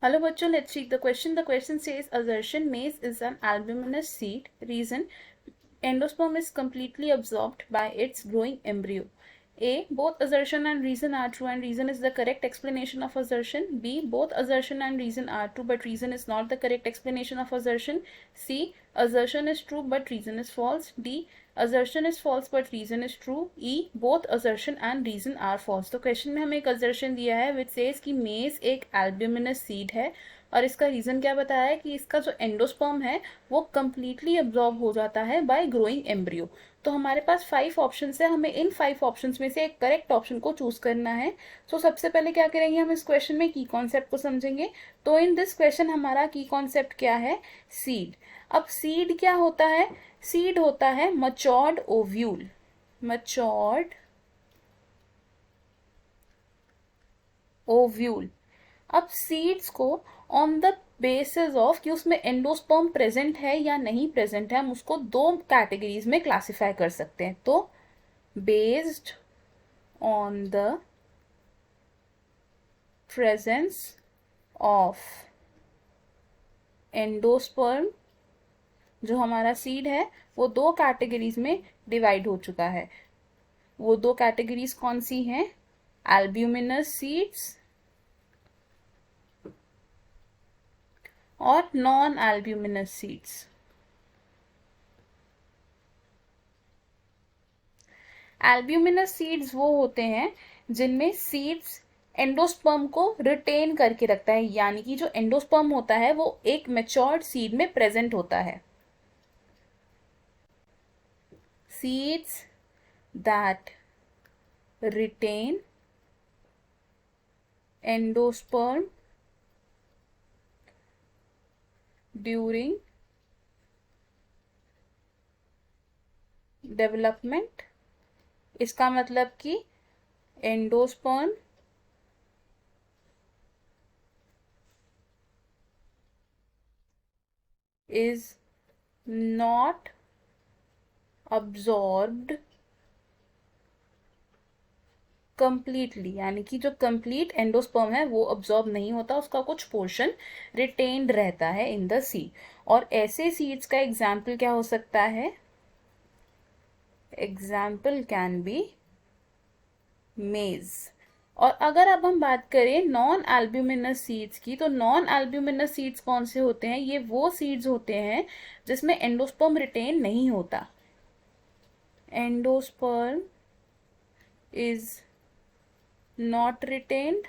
Hello बच्चों, let's read the question. The question says assertion maize is an albuminous seed. Reason endosperm is completely absorbed by its growing embryo. A. Both assertion and reason are true and reason is the correct explanation of assertion. B. Both assertion and reason are true but reason is not the correct explanation of assertion. C. Assertion is true but reason is false. D. Assertion is false but reason is true. E. Both assertion and reason are false. तो question में हमें एक assertion दिया है which says कि मेज एक albuminous seed है और इसका रीज़न क्या बताया है कि इसका जो एंडोस्पर्म है वो कम्प्लीटली एब्जॉर्ब हो जाता है बाय ग्रोइंग एम्ब्रियो। तो हमारे पास 5 ऑप्शंस है, हमें इन 5 ऑप्शंस में से एक करेक्ट ऑप्शन को चूज करना है। सो सबसे पहले क्या करेंगे, हम इस क्वेश्चन में की कॉन्सेप्ट को समझेंगे। तो इन दिस क्वेश्चन हमारा की कॉन्सेप्ट क्या है, सीड। अब सीड क्या होता है, सीड होता है मच्योर्ड ओव्यूल, मच्योर्ड ओव्यूल। अब सीड्स को ऑन द बेसिस ऑफ कि उसमें एंडोस्पर्म प्रेजेंट है या नहीं प्रेजेंट है, हम उसको दो कैटेगरीज में क्लासिफाई कर सकते हैं। तो based on the presence of endosperm, जो हमारा सीड है वो दो कैटेगरीज में डिवाइड हो चुका है। वो दो कैटेगरीज कौन सी हैं, एल्ब्यूमिनस सीड्स और non albuminous seeds. Albuminous seeds वो होते हैं जिनमें सीड्स एंडोस्पर्म को रिटेन करके रखता है, यानी कि जो एंडोस्पर्म होता है वो एक मैच्योर्ड सीड में प्रेजेंट होता है। Seeds that retain endosperm during development, इसका मतलब कि endosperm is not absorbed completely, यानी कि जो कंप्लीट एंडोस्पर्म है वो अब्जॉर्ब नहीं होता, उसका कुछ पोर्शन रिटेन्ड रहता है इन द सीड। और ऐसे सीड्स का एग्जाम्पल क्या हो सकता है, एग्जाम्पल कैन बी मेज। और अगर अब हम बात करें नॉन एल्ब्यूमिनस सीड्स की, तो नॉन एल्ब्यूमिनस सीड्स कौन से होते हैं, ये वो सीड्स होते हैं जिसमें एंडोस्पर्म रिटेन नहीं होता। एंडोस्पर्म इज नॉट रिटेन्ड,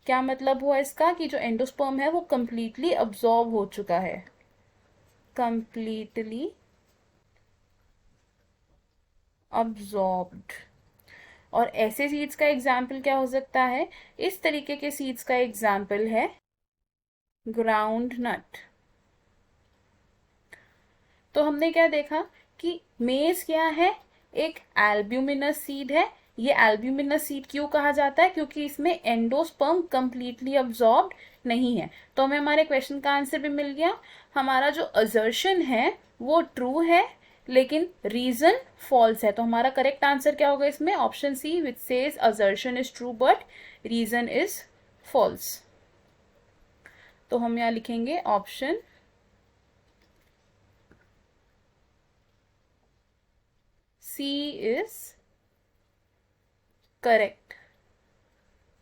क्या मतलब हुआ इसका कि जो एंडोस्पर्म है वो कंप्लीटली अब्जॉर्ब हो चुका है, कंप्लीटली अब्जॉर्ब्ड। और ऐसे सीड्स का एग्जाम्पल क्या हो सकता है, इस तरीके के सीड्स का एग्जाम्पल है ग्राउंड नट। तो हमने क्या देखा कि मेज क्या है, एक एल्ब्यूमिनस सीड है। ये एल्ब्यूमिनस सीड क्यों कहा जाता है, क्योंकि इसमें एंडोस्पर्म कंप्लीटली अब्जॉर्ब्ड नहीं है। तो हमें हमारे क्वेश्चन का आंसर भी मिल गया। हमारा जो असर्शन है वो ट्रू है लेकिन रीजन फॉल्स है। तो हमारा करेक्ट आंसर क्या होगा इसमें, option C which says assertion is true but reason is false. तो हम यहाँ लिखेंगे ऑप्शन सी इज करेक्ट।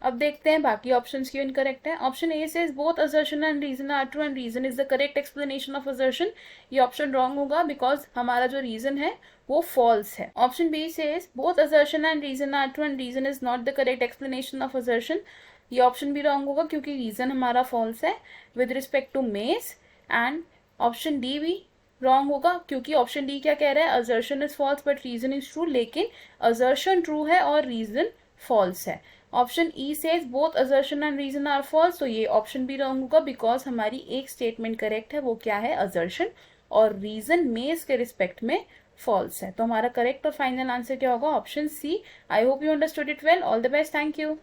अब देखते हैं बाकी ऑप्शंस क्यों इनकरेक्ट है। Option A says both assertion and reason are true and reason is the correct explanation of assertion. ये ऑप्शन रॉन्ग होगा बिकॉज हमारा जो रीजन है वो फॉल्स है। Option B says both assertion and reason are true and reason is not the correct explanation of assertion. ये option भी wrong होगा क्योंकि रीजन हमारा फॉल्स है विद रिस्पेक्ट टू मेज। एंड ऑप्शन डी भी रॉन्ग होगा क्योंकि ऑप्शन डी क्या कह रहा है, assertion is false but reason is true, लेकिन असर्शन ट्रू है और रीजन फॉल्स है। Option E says both assertion and reason are false, तो ये ऑप्शन भी रॉन्ग होगा बिकॉज हमारी एक स्टेटमेंट करेक्ट है, वो क्या है, असर्शन, और रीजन मेज के रिस्पेक्ट में फॉल्स है। तो हमारा करेक्ट और फाइनल आंसर क्या होगा, option C. I hope you understood it well. All the best, thank you.